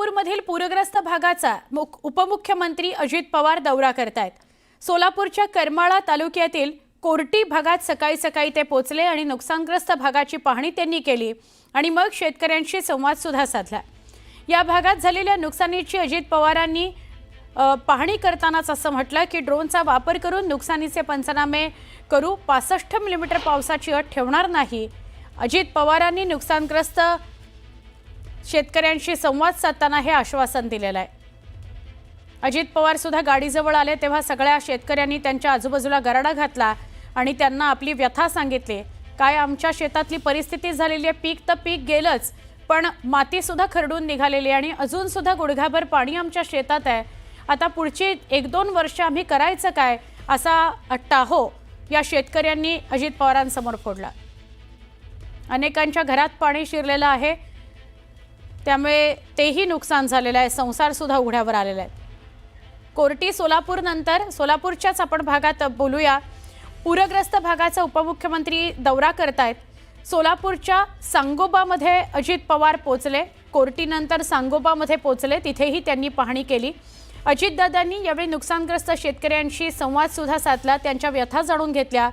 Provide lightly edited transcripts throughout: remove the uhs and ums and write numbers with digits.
सोलापूरमधील पूरग्रस्त भागाचा उपमुख्यमंत्री अजित पवार दौरा करतायत। सोलापूरच्या करमाळा तालुक्यातील कोर्टी भागात सकाळी ते पोहोचले आणि नुकसानग्रस्त भागाची पाहणी त्यांनी केली आणि मग शेतकऱ्यांशी संवाद सुद्धा साधला। या भागात झालेल्या नुकसानीची अजित पवारांनी पाहणी करतानाच असं म्हटलं की ड्रोनचा वापर करून नुकसानीचे पंचनामे करू, 65 मिलीमीटर पावसाची अट ठेवणार नाही। अजित पवारांनी नुकसानग्रस्त शेतकऱ्यांशी संवाद साधताना हे आश्वासन दिलेलं आहे। अजित पवार सुद्धा गाडीजवळ आले तेव्हा सगळ्या शेतकऱ्यांनी त्यांच्या आजूबाजूला गराडा घातला आणि त्यांना आपली व्यथा सांगितली। काय आमच्या शेतातली परिस्थिती झालेली आहे, पीक तर पीक गेलंच, पण माती सुद्धा खरडून निघालेली आणि अजून सुद्धा गुडघाभर पाणी आमच्या शेतात आहे। आता पुढची 1-2 वर्ष आम्ही करायचं काय, असा अट्टाहो या शेतकऱ्यांनी अजित पवारांसमोर फोडला। अनेकांच्या घरात पाणी शिरलेलं आहे, त्यामुळे तेही नुकसान झालेलं आहे, संसार सुद्धा उघड्यावर आलेला आहे। कोर्टी सोलापूर नंतर सोलापूरच्याच आपण भागात बोलूया। पूरग्रस्त भागाचा उपमुख्यमंत्री दौरा करतायत। सोलापूरच्या सांगोबामध्ये अजित पवार पोहोचले, कोर्टीनंतर सांगोबामध्ये पोहोचले, तिथेही त्यांनी पाहणी केली। अजितदादांनी यावेळी नुकसानग्रस्त शेतकऱ्यांशी संवाद सुद्धा साधला, त्यांच्या व्यथा जाणून घेतल्या।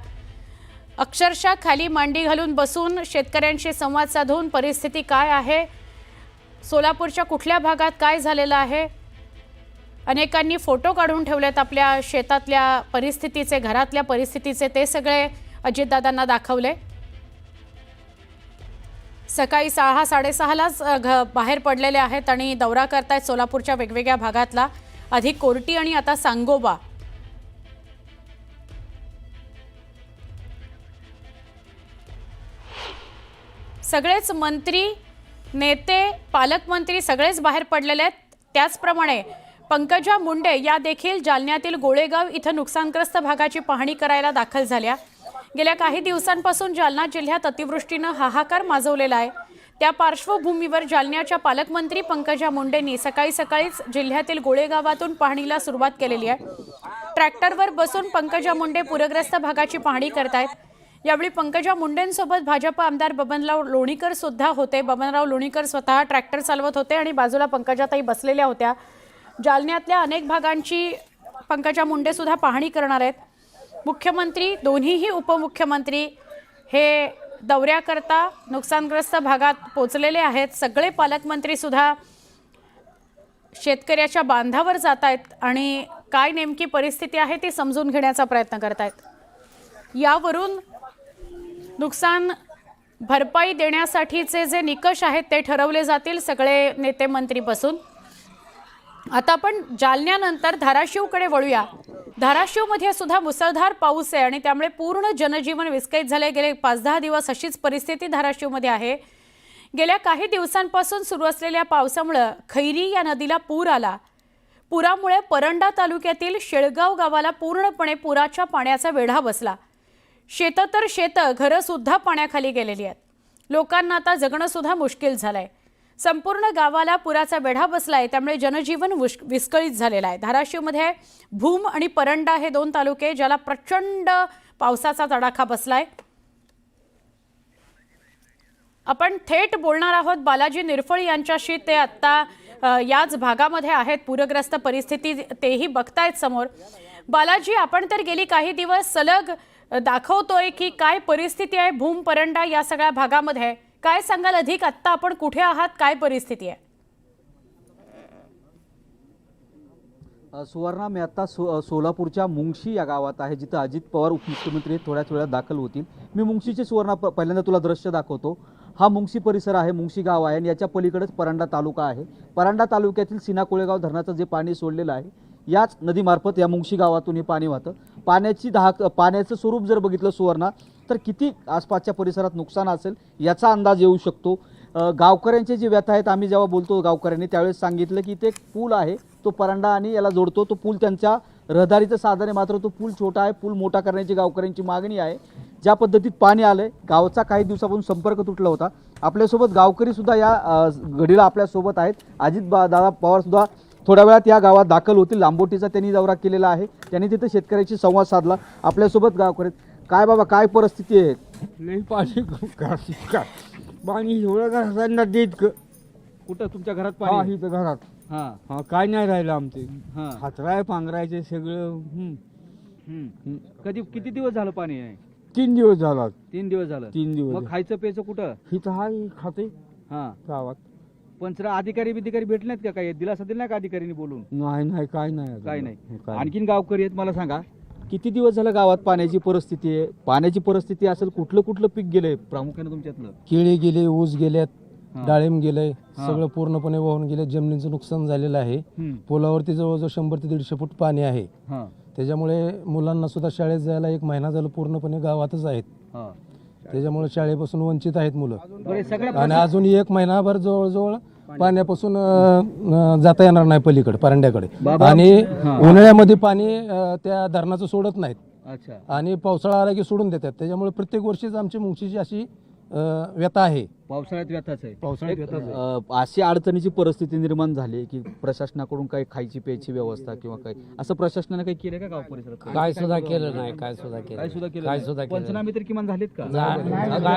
अक्षरशः खाली मांडी घालून बसून शेतकऱ्यांशी संवाद साधून परिस्थिती काय आहे, सोलापूरच्या कुठल्या भागात काय झालेलं आहे, अनेकांनी फोटो काढून ठेवलेत आपल्या शेतातल्या परिस्थितीचे, घरातल्या परिस्थितीचे, ते सगळे अजितदादांना दाखवले। सकाळी 6:30लाच बाहेर पडलेले आहेत आणि दौरा करतायत सोलापूरच्या वेगवेगळ्या भागातला, आधी कोर्टी आणि आता सांगोबा। सगळेच मंत्री, नेते, पालकमंत्री सगळेच बाहेर पडलेले आहेत। त्याचप्रमाणे पंकजा मुंडे या देखील जालन्यातील गोळेगाव इथं नुकसानग्रस्त भागाची पाहणी करायला दाखल झाल्या। गेल्या काही दिवसांपासून जालना जिल्ह्यात अतिवृष्टीनं हाहाकार माजवलेला आहे। त्या पार्श्वभूमीवर जालन्याच्या पालकमंत्री पंकजा मुंडेंनी सकाळीच जिल्ह्यातील गोळेगावातून पाहणीला सुरुवात केलेली आहे। ट्रॅक्टरवर बसून पंकजा मुंडे पूरग्रस्त भागाची पाहणी करतायत। यावेळी पंकजा मुंडेंसोबत भाजप आमदार बबनराव लोणीकर सुद्धा होते। बबनराव लोणीकर स्वतः ट्रॅक्टर चालवत होते आणि बाजूला पंकजाताई बसलेल्या होत्या। जालन्यातल्या अनेक भागांची पंकजा मुंडे सुद्धा पाहणी करणार आहेत। मुख्यमंत्री, दोन्हीही उपमुख्यमंत्री हे दौऱ्याकरता नुकसानग्रस्त भागात पोहोचलेले आहेत। सगळे पालकमंत्री सुद्धा शेतकऱ्याच्या बांधावर जात आहेत आणि काय नेमकी परिस्थिती आहे ती समजून घेण्याचा प्रयत्न करत आहेत। यावरून नुकसान भरपाई देण्यासाठीचे जे निकष आहेत ते ठरवले जातील, सगळे नेते मंत्री बसून। आता आपण जालन्यानंतर धाराशिवकडे वळूया। धाराशिवमध्ये सुद्धा मुसळधार पाऊस आहे आणि त्यामुळे पूर्ण जनजीवन विस्कळीत झाले। गेले 5-10 दिवस अशीच परिस्थिती धाराशिवमध्ये आहे। गेल्या काही दिवसांपासून सुरू असलेल्या पावसामुळे खैरी या नदीला पूर आला। पुरामुळे परंडा तालुक्यातील शेळगाव गावाला पूर्णपणे पुराच्या पाण्याचा वेढा बसला। शेतं तर शेतं, घरं सुद्धा पाण्याखाली गेलेली आहेत। लोकांना आता जगणं सुद्धा मुश्किल झालंय। संपूर्ण गावाला पुराचा वेढा बसलाय, त्यामुळे जनजीवन विस्कळीत झालेलं आहे। धाराशिवमध्ये भूम आणि परंडा हे 2 तालुके ज्याला प्रचंड पावसाचा तडाखा बसलाय। आपण थेट बोलणार आहोत बालाजी निरफळ यांच्याशी। ते आता याच भागामध्ये आहेत, पूरग्रस्त परिस्थिती तेही बघतायत समोर। बालाजी, आपण तर गेली काही दिवस सलग दाखवतोय की काय परिस्थिती आहे भूम परंडा या सगळ्या भागामध्ये, काय सांगाल अधिक? आत्ता आपण कुठे आहात, काय परिस्थिती आहे? सुवर्णा, मी आता सोलापूरच्या मुंगशी या गावात आहे, जिथं अजित पवार उपमुख्यमंत्री थोड्याच वेळात दाखल होतील। मी मुंगशीचे सुवर्णा पहिल्यांदा तुला दृश्य दाखवतो। हा मुंगशी परिसर आहे, मुंगशी गाव आहे आणि याच्या पलीकडेच परंडा तालुका आहे। परंडा तालुक्यातील सीना कोळेगाव धरणाचं जे पाणी सोडलेलं आहे, याच नदीमार्फत या मुंगशी गावातून हे पाणी वाहतं। पाण्याचं स्वरूप जर बघितलं सुवर्णा, तर किती आसपासच्या परिसरात नुकसान असेल याचा अंदाज येऊ शकतो। गावकऱ्यांचे जे व्यथा आहेत, आम्ही जेव्हा बोलतो गावकऱ्यांनी त्यावेळेस सांगितलं की ते एक पूल आहे, तो परंडा आणि याला जोडतो। तो पूल त्यांच्या रहदारीचं साधन आहे, मात्र तो पूल छोटा आहे। पूल मोठा करण्याची गावकऱ्यांची मागणी आहे। ज्या पद्धतीत पाणी आलंय, गावचा काही दिवसापासून संपर्क तुटला होता। आपल्यासोबत गावकरी सुद्धा या घडीला आपल्यासोबत आहेत। अजित दादा पवार सुद्धा थोड्या वेळात या गावात दाखल होतील। लांबोटीचा त्यांनी दौरा केलेला आहे, त्यांनी तिथे शेतकऱ्यांशी संवाद साधला। आपल्यासोबत गावकरी, काय बाबा, काय परिस्थिती आहे? नाही पाणी पाणी एवढं का नदीत कुठं तुमच्या घरात हा पाणी इथं घरात हा हा काय नाही राहिलं आमचे हा हातराय पांघरायचे सगळं कधी किती दिवस झालं पाणी नाही 3 दिवस झाला 3 दिवस झालं 3 दिवस मग खायचं प्यायचं कुठं इथं हाय खाते हा गावात पंचरा अधिकारी बिधिकारी भेटले नाहीत का काही दिलासा दिला नाही का अधिकाऱ्यांनी बोलून नाही काय नाही अजून. काय नाही काय आणखीन गावकरी आहेत मला सांगा किती दिवस झालं गावात पाण्याची परिस्थिती आहे पाण्याची परिस्थिती असेल कुठलं पीक गेलंय प्रामुख्याने तुमच्यातलं केळी गेले ऊस गेल्यात हा. डाळिंब गेले हा. सगळं पूर्णपणे वाहून गेले जमिनीचं नुकसान झालेलं आहे हम्म. पुलावरती जवळजवळ 100 ते 150 फूट पाणी आहे हा त्याच्यामुळे मुलांना सुद्धा शाळेत जायला 1 महिना झालं पूर्णपणे गावातच आहेत हा त्याच्यामुळे शाळेपासून वंचित आहेत मुलं बरे सगळ्या आणि अजून 1 महिनाभर जवळजवळ पाण्यापासून जाता येणार नाही पलीकडे परांड्याकडे बाबा. आणि हा. उन्हाळ्यामध्ये पाणी त्या धरणाचं सोडत नाहीत अच्छा आणि पावसाळा आला की सोडून देतात त्याच्यामुळे प्रत्येक वर्षीच आमची मुंगशीची अशी व्यथा आहे पावसाळ्यात व्यथाच आहे पावसाळ्यात व्यथाच आहे. अशी अडचणीची परिस्थिती निर्माण झाली की प्रशासनाकडून काही खायची प्यायची व्यवस्था किंवा काही असं प्रशासनाने काही केलं का गाव परिसरात काय सुद्धा केलं नाही काय सुद्धा केलं काय सुद्धा केलं काय नाही? सुद्धा केलं पंचनामे तरी किमान झालेत का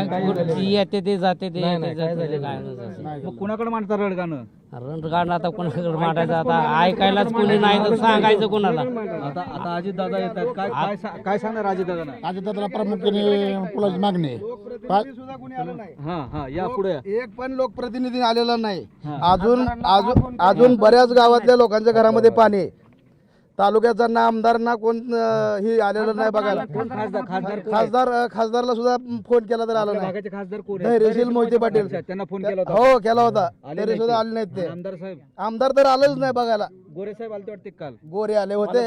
काय येते ते जाते ते येते जाते ते काय नसतं. मग कुणाकडे मांडता रडगाणं रणगाणं आता कोणाकडे मांडायचं आता ऐकायलाच कोणी नाही तर सांगायचं कोणाला आता आता अजित दादा येतात काय सांगणार अजित दादा अजितदादाला प्रामुख्याने पुलाची मागणी आहे. हा हा या पुढे एक पण लोकप्रतिनिधी आलेला नाही हा. अजून बऱ्याच गावातल्या लोकांच्या घरामध्ये पाणी आहे. तालुक्याचा ना आमदार ना कोण ही आलेलं नाही बघायला खासदारला सुद्धा फोन केला तर आला नाही भागाचे खासदार कोण आहेत? धैर्यशील मोहिते पाटील अच्छा, त्यांना फोन केला होता हो केला होता आले तरी नाहीत सुद्धा ते. आले नाहीत ते आमदार साहेब आमदार तर आलेच नाही बघायला गोरे साहेब आलते वाटते काल गोरे आले होते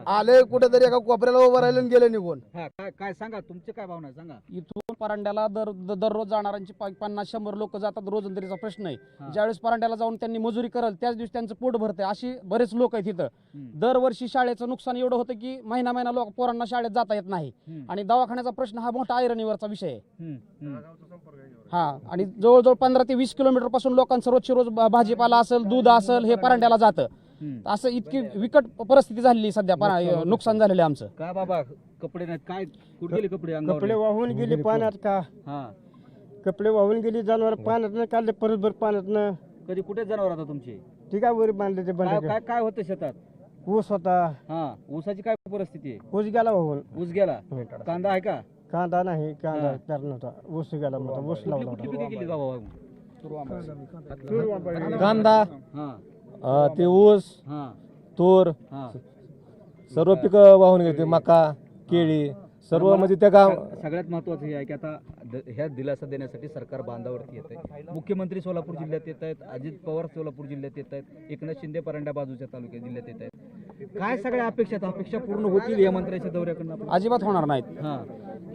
आले कुठेतरी एका कोपऱ्याला उभं राहिले आणि गेले निघून हा काय सांगा तुमचे काय भावना आहे? सांगा इथून परांड्याला दररोज जाणाऱ्यांची 50-100 लोक जातात रोजंदारीचा प्रश्न हा. आहे ज्यावेळेस परांड्याला जाऊन त्यांनी मजुरी करल त्याच दिवशी त्यांचं पोट भरते अशी बरेच लोक आहेत इथं दरवर्षी शाळेचं नुकसान एवढं होतं की महिना लोक पोरांना शाळेत जाता येत नाही आणि दवाखान्याचा प्रश्न हा मोठा ऐरणीवरचा विषय आहे हा आणि जवळजवळ 15 ते 20 किलोमीटर पासून लोकांचं रोजची रोज भाजीपाला असेल दूध असेल हे परांड्याला जातं असं इतकी विकट परिस्थिती झालेली सध्या नुकसान झालेलं आहे आमचं काय बाबा कपडे नाहीत काय कुठे गेले कपडे अंगावर कपडे वाहून गेले पाण्यात का हा कपडे वाहून गेली जनावर पाण्यात काढले परत पाण्यात कधी कुठे जनावर आता तुमचे ठीक आहे वर बांधले ते काय बंद काय काय होतं शेतात ऊस होता हा ऊसाची काय परिस्थिती आहे ऊस गेला वाहून ऊस गेला कांदा आहे का कांदा नाही कांदा पेरला नव्हता ऊस गेला मोठा ऊस लावला कुठली पिके गेली बाबा कांदा हा ते ऊस हा तूर हा सर्व पिकं वाहून गेली मका केळी सर्व म्हणजे त्या गाव सगळ्यात महत्वाचं हे आहे की आता ह्या दिलासा देण्यासाठी सरकार बांधावरती येत आहे मुख्यमंत्री सोलापूर जिल्ह्यात येत आहेत अजित पवार सोलापूर जिल्ह्यात येत आहेत एकनाथ शिंदे परांड्या बाजूच्या तालुक्यात जिल्ह्यात येत आहेत काय सगळ्या अपेक्षा पूर्ण होतील या मंत्र्याच्या दौऱ्याकडनं अजिबात होणार नाहीत हा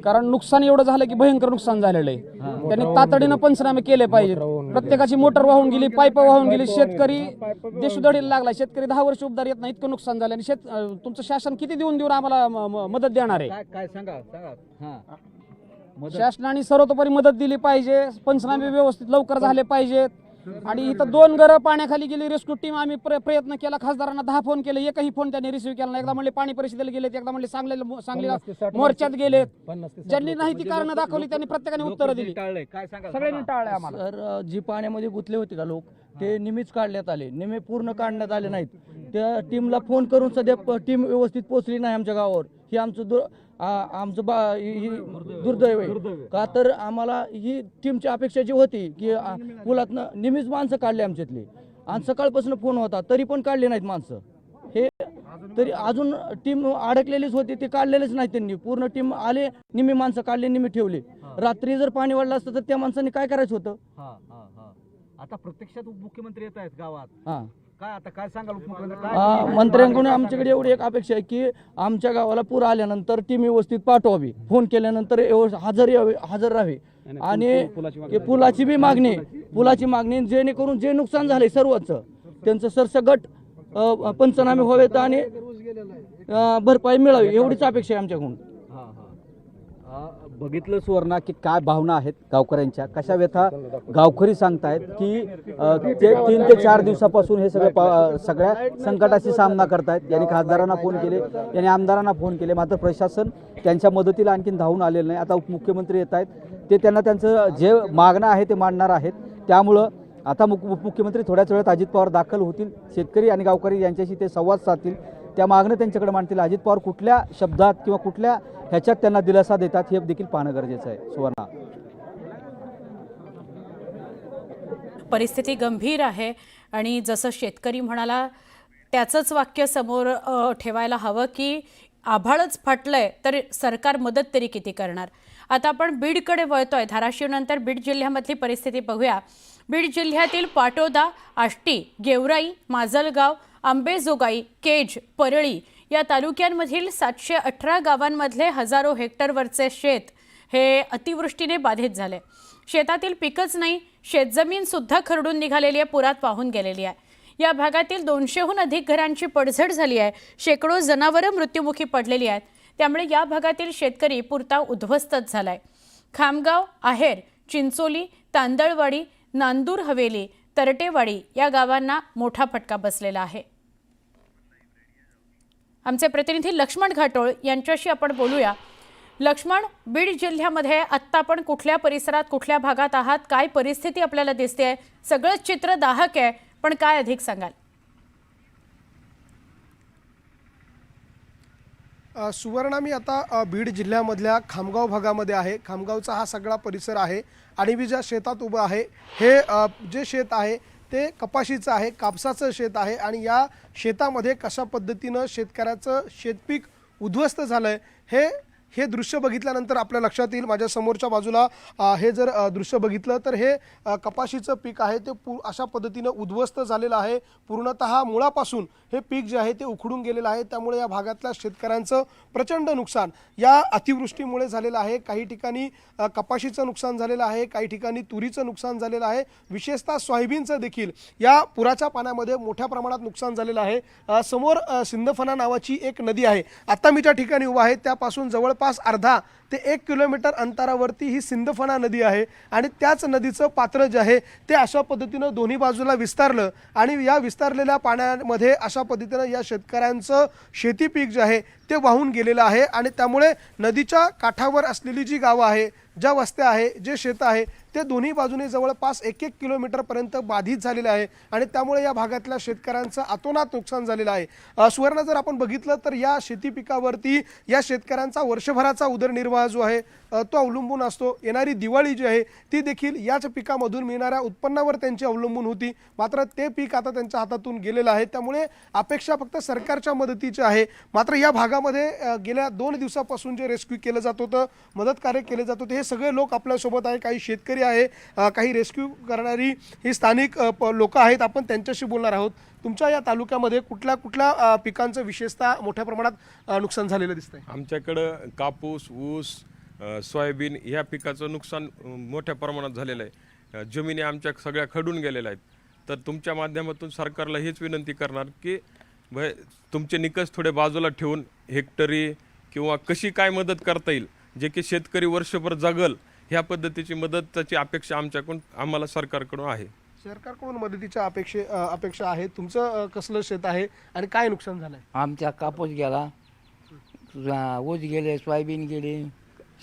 कारण नुकसान एवढं झालं की भयंकर नुकसान झालेलं आहे त्यांनी तातडीनं पंचनामे केले पाहिजेत प्रत्येकाची मोटर वाहून गेली पाईप वाहून गेली शेतकरी देशोधडीला लागला शेतकरी 10 वर्ष उबदार येत नाही इतकं नुकसान झालं आणि तुमचं शासन किती देऊन आम्हाला मदत देणार आहे काय सांगा हा शासनाने सर्वतोपरी मदत दिली पाहिजे पंचनामे व्यवस्थित लवकर झाले पाहिजेत आणि इथं 2 घरं पाण्याखाली गेली रेस्क्यू टीम आम्ही प्रयत्न केला खासदारांना 10 फोन केले एकही फोन त्यांनी रिसिव्ह केला नाही एकदा म्हणले पाणी परिषदेला गेलेत एकदा म्हणले सांगलीला मोर्चात गेलेत ज्यांनी नाही ती कारण दाखवली त्यांनी प्रत्येकाने उत्तरं दिली टाळलंय काय सांगा सगळ्यांनी टाळलंय आम्हाला तर जी पाण्यामध्ये गुंतले होते का लोक ते निमीच काढण्यात आले निमे पूर्ण काढण्यात आले नाहीत त्या टीमला फोन करून सध्या टीम व्यवस्थित पोहोचली नाही आमच्या गावावर ही आमचं ही दुर्दैव आहे का तर आम्हाला ही टीमची अपेक्षा जी होती की पुलातनं निमीच माणसं काढली आमच्यातली आणि सकाळपासून फोन होता तरी पण काढले नाहीत माणसं हे तरी अजून टीम अडकलेलीच होती ते काढलेलेच नाही त्यांनी पूर्ण टीम आले निम्मी माणसं काढले निम्मी ठेवले रात्री जर पाणी वाढलं असतं तर त्या माणसांनी काय करायचं होतं आता प्रत्यक्षात उपमुख्यमंत्री येत आहेत गावात हा काय आता काय सांगाल उपमुख्यमंत्री मंत्र्यांकडून आमच्याकडे एवढी एक अपेक्षा आहे की आमच्या गावाला पूर आल्यानंतर टीम व्यवस्थित पाठवावी फोन केल्यानंतर हजर राहावी आणि पुलाची मागणी जेणेकरून जे नुकसान झाले सर्वच त्यांचं सरसगट पंचनामे व्हावेत आणि भरपाई मिळावी एवढीच अपेक्षा आहे आमच्याकडून बघितलं सुवर्णा की काय भावना आहेत गावकऱ्यांच्या कशा व्यथा गावकरी सांगतायत की ते 3 ते 4 दिवसापासून हे सगळ्या संकटाशी सामना करतायत यांनी खासदारांना फोन केले यांनी आमदारांना फोन केले मात्र प्रशासन त्यांच्या मदतीला आणखीन धावून आलेलं नाही आता उपमुख्यमंत्री येत आहेत ते त्यांना त्यांचं जे मागणं आहे ते मांडणार आहेत त्यामुळं आता उपमुख्यमंत्री थोड्याच वेळात अजित पवार दाखल होतील, शेतकरी आणि गावकरी यांच्याशी ते संवाद साधतील, त्या मागण्या त्यांच्याकडे मांडतील. अजित पवार कुठल्या शब्दात किंवा कुठल्या ह्याच्यात त्यांना दिलासा देतात हे देखील पाहणं गरजेचं आहे. सुवर्णा. परिस्थिती गंभीर आहे आणि जसं शेतकरी म्हणाला त्याचंच वाक्य समोर ठेवायला हवं की आभाळच फाटलंय तर सरकार मदत तरी किती करणार. आता आपण बीडकडे वळतोय. धाराशिवनंतर बीड जिल्ह्यामधली परिस्थिती बघूया. बीड जिल्ह्यातील पाटोदा, आष्टी, गेवराई, माजलगाव, आंबेजोगाई, केज, परळी या तालुक्यांमधील 718 गावांमधले हजारो हेक्टरवरचे शेत हे अतिवृष्टीने बाधित झाले. शेतातील पिकच नाही, शेतजमीनसुद्धा खरडून निघालेली आहे, पुरात वाहून गेलेली आहे. या भागातील 200हून अधिक घरांची पडझड झाली आहे. शेकडो जनावरं मृत्युमुखी पडलेली आहेत. त्यामुळे या भागातील शेतकरी पुरता उद्ध्वस्तच झालाय. खामगाव, आहेर, चिंचोली, तांदळवाडी, नांदूर हवेली, तरटेवाडी या गावांना मोठा फटका बसलेला आहे. आमचे प्रतिनिधी लक्ष्मण घाटोळ यांच्याशी आपण बोलूया. लक्ष्मण, बीड जिल्ह्यामध्ये आत्ता आपण कुठल्या परिसरात, कुठल्या भागात आहात, काय परिस्थिती आपल्याला दिसते? सगळंच चित्र दाहक आहे, पण काय अधिक सांगाल? सुवर्णा, मी आता बीड जिल्ह्यामधल्या खामगाव भागामध्ये आहे. खामगावचा हा सगळा परिसर आहे आणि मी ज्या शेतात उभं आहे हे जे शेत आहे ते कपाशीचं आहे, कापसाचं शेत आहे आणि या शेतामध्ये कशा पद्धतीनं शेतकऱ्याचं शेतपीक उद्ध्वस्त झालं आहे हे दृश्य बघितल्यानंतर आपल्या लक्षात येईल. माझ्या समोरच्या बाजूला हे जर दृश्य बघितलं तर हे कपाशीचं पीक आहे ते अशा पद्धतीनं उद्ध्वस्त झालेलं आहे. पूर्णतः मुळापासून हे पीक जे आहे ते उखडून गेलेलं आहे. त्यामुळे या भागातल्या शेतकऱ्यांचं प्रचंड नुकसान या अतिवृष्टीमुळे झालेलं आहे. काही ठिकाणी कपाशीचं नुकसान झालेलं आहे, काही ठिकाणी तुरीचं नुकसान झालेलं आहे. विशेषतः सोयाबीनचं देखील या पुराच्या पाण्यामध्ये मोठ्या प्रमाणात नुकसान झालेलं आहे. समोर सिंदफणा नावाची एक नदी आहे. आता मी ज्या ठिकाणी उभा आहे त्यापासून जवळपास अर्धा ते 1 किलोमीटर अंतरावरती ही सिंदफणा नदी आहे आणि त्याच नदीचं पात्र जे आहे ते अशा पद्धतीनं दोन्ही बाजूला विस्तारलं आणि या विस्तारलेल्या पाण्यामध्ये अशा पद्धतीनं या शेतकऱ्यांचं शेती पीक जे आहे ते वाहून गेलेलं आहे आणि त्यामुळे नदीच्या काठावर असलेली जी गावं आहे, ज्या वस्त्या आहे, जे शेतं आहे ते दोन्ही बाजूने जवळपास 1-1 किलोमीटरपर्यंत बाधित झालेले आहे आणि त्यामुळे या भागातल्या शेतकऱ्यांचं अतोनात नुकसान झालेलं आहे. सुवर्ण, जर आपण बघितलं तर या शेती पिकावरती या शेतकऱ्यांचा वर्षभराचा उदरनिर्वाह जो आहे तो अवलंबून असतो. येणारी दिवाळी जी आहे ती देखील याच पिकामधून मिळणाऱ्या उत्पन्नावर त्यांची अवलंबून होती. मात्र ते पीक आता त्यांच्या हातातून गेलेलं आहे. त्यामुळे अपेक्षा फक्त सरकारच्या मदतीची आहे. मात्र या भागामध्ये गेल्या 2 दिवसापासून जे रेस्क्यू केलं जात होतं, मदत कार्य केले जात होते, हे सगळे लोक आपल्यासोबत आहे. काही शेतकरी आहे, काही रेस्क्यू करणारी ही स्थानिक लोक आहेत. आपण त्यांच्याशी बोलणार आहोत. तुमच्या या तालुक्यामध्ये कुठल्या कुठल्या पिकांचं विशेषतः मोठ्या प्रमाणात नुकसान झालेलं दिसतंय? आमच्याकडं कापूस, ऊस, सोयाबीन ह्या पिकाचं नुकसान मोठ्या प्रमाणात झालेलं आहे. जमिनी आमच्या सगळ्या खडून गेलेल्या आहेत. तर तुमच्या माध्यमातून सरकारला हेच विनंती करणार की तुमचे निकष थोडे बाजूला ठेवून हेक्टरी किंवा कशी काय मदत करता येईल जे की शेतकरी वर्षभर जगल ह्या पद्धतीची मदतीची अपेक्षा आम्हाला सरकारकडून आहे. सरकारकडून मदतीच्या अपेक्षा आहे. तुमचं कसलं शेत आहे आणि काय नुकसान झालंय? आमचा कापूस गेला, ऊस गेले, सोयाबीन गेले,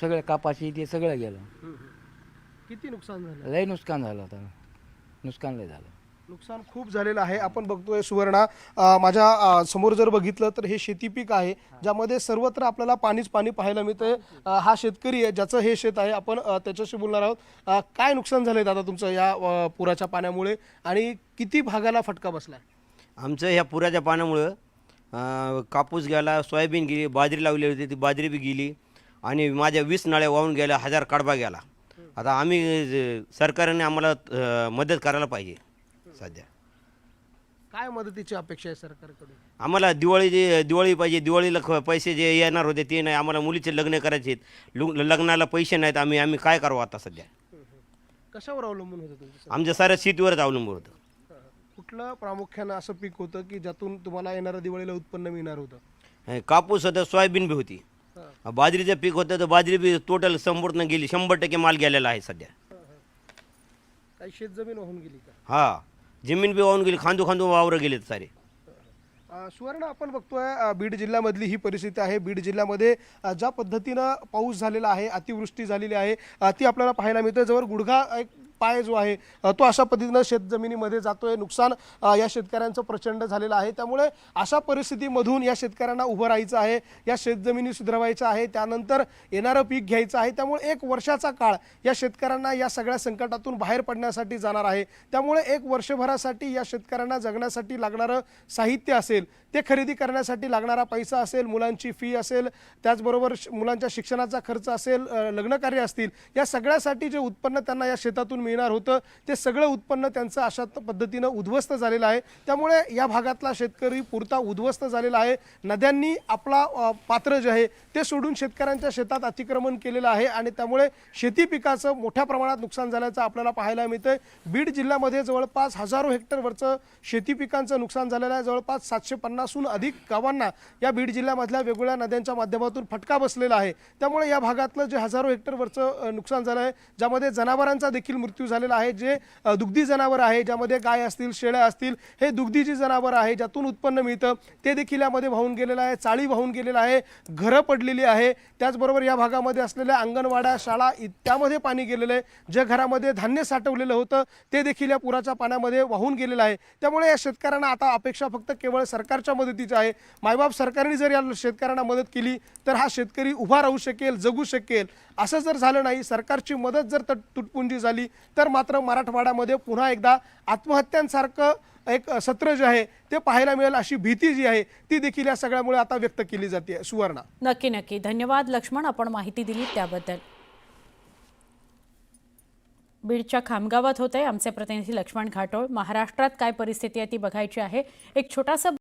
सगळं कापाशी ते सगळं गेलं. किती नुकसान झालं? लय नुकसान झालं. आता नुकसान लय झालं. नुकसान खूप झालेलं आहे. आपण बघतोय सुवर्णा, माझ्या समोर जर बघितलं तर हे शेती पीक आहे ज्यामध्ये सर्वत्र आपल्याला पाणीच पाणी पाहायला मिळतंय. हा शेतकरी आहे ज्याचं हे शेत आहे. आपण त्याच्याशी बोलणार आहोत. काय नुकसान झालंय दादा तुमचं या पुराच्या पाण्यामुळे आणि किती भागाला फटका बसलाय? आमचं ह्या पुराच्या पाण्यामुळं कापूस गेला, सोयाबीन गेली, बाजरी लावली होती ती बाजरी बी गेली आणि माझ्या 20 नाळ्या वाहून गेल्या, 1000 कडबा गेला. आता आम्ही सरकारने आम्हाला मदत करायला पाहिजे. सध्या काय मदतीची अपेक्षा आहे सरकारकडून? आम्हाला दिवाळी पाहिजे. दिवाळीला पैसे जे येणार होते ते नाही. आम्हाला मुलीचे लग्न करायचे आहेत, लग्नाला पैसे नाहीत. आम्ही काय करावं आता सध्या? कशावर अवलंबून होतं तुमचं? आमच्या साऱ्या शेतीवरच अवलंबून होतं. कुठलं प्रामुख्यानं असं पीक होतं की ज्यातून तुम्हाला येणाऱ्या दिवाळीला उत्पन्न मिळणार होतं? कापूस होतं, सोयाबीन बी होती, बाजरीचं पीक होतं. तर बाजरी बी टोटल संपूर्ण गेली. 100% माल गेलेला आहे सध्या. काही शेत जमीन वाहून गेली का? हा, जमीन बी वाहून गेली, खांदू वावर गेलेत सारे. सुवर्ण, आपण बघतोय बीड जिल्ह्यामधली ही परिस्थिती आहे. बीड जिल्ह्यामध्ये ज्या पद्धतीनं पाऊस झालेला आहे, अतिवृष्टी झालेली आहे ती आपल्याला पाहायला मिळते. जवळ गुडघा एक पाय जो आहे तो अशा पद्धतीनं शेतजमिनीमध्ये जातोय. नुकसान या शेतकऱ्यांचं प्रचंड झालेलं आहे. त्यामुळे अशा परिस्थितीमधून या शेतकऱ्यांना उभं राहायचं आहे, या शेतजमिनी सुधारायच्या आहे, त्यानंतर येणारं पीक घ्यायचं आहे. त्यामुळे 1 वर्षाचा काळ या शेतकऱ्यांना या सगळ्या संकटातून बाहेर पडण्यासाठी जाणार आहे. त्यामुळे 1 वर्षभरासाठी या शेतकऱ्यांना जगण्यासाठी लागणारं साहित्य असेल, ते खरेदी करण्यासाठी लागणारा पैसा असेल, मुलांची फी असेल, त्याचबरोबर मुलांच्या शिक्षणाचा खर्च असेल, लग्नकार्य असतील, या सगळ्यासाठी जे उत्पन्न त्यांना या शेतातून मिळणार होतं ते सगळं उत्पन्न त्यांचं अशा पद्धतीनं उद्ध्वस्त झालेलं आहे. त्यामुळे या भागातला शेतकरी पुरता उद्ध्वस्त झालेला आहे. नद्यांनी आपला पात्र जे आहे ते सोडून शेतकऱ्यांच्या शेतात अतिक्रमण केलेलं आहे आणि त्यामुळे शेती पिकाचं मोठ्या प्रमाणात नुकसान झाल्याचं आपल्याला पाहायला मिळतंय. बीड जिल्ह्यामध्ये जवळपास हजारो हेक्टरवरचं शेती पिकांचं नुकसान झालेलं आहे. जवळपास 750हून अधिक गावांना या बीड जिल्ह्यामधल्या वेगवेगळ्या नद्यांच्या माध्यमातून फटका बसलेला आहे. त्यामुळे या भागातलं जे हजारो हेक्टरवरचं नुकसान झालं आहे, ज्यामध्ये जनावरांचा देखील मृत्यू झालेला आहे. जे दुग्धी जनावर आहे, ज्यामध्ये गाय असतील, शेळ्या असतील, हे दुग्धी जी जनावर आहे ज्यातून उत्पन्न मिळतं ते देखील यामध्ये वाहून गेलेलं आहे. चाळी वाहून गेलेलं आहे, घरं पडलेली आहे. त्याचबरोबर या भागामध्ये असलेल्या अंगणवाड्या, शाळा त्यामध्ये पाणी गेलेलं आहे. जे घरामध्ये धान्य साठवलेलं होतं ते देखील या पुराच्या पाण्यामध्ये वाहून गेलेलं आहे. त्यामुळे या शेतकऱ्यांना आता अपेक्षा फक्त केवळ सरकारच्या मदतीची आहे. मायबाप सरकारने जर या शेतकऱ्यांना मदत केली तर हा शेतकरी उभा राहू शकेल, जगू शकेल. असं जर झालं नाही, सरकारची मदत जर तुटपुंजी झाली तर मात्र मराठवाड्यामध्ये पुन्हा एकदा आत्महत्यांसारखं एक सत्र जे आहे ते पाहायला मिळेल अशी भीती जी आहे ती देखील या सगळ्यामुळे आता व्यक्त केली जाते. सुवर्णा, नक्की धन्यवाद लक्ष्मण, आपण माहिती दिली त्याबद्दल. बीडच्या खामगावात होते आमचे प्रतिनिधी लक्ष्मण घाटोळ. महाराष्ट्रात काय परिस्थिती आहे ती बघायची आहे. एक छोटासा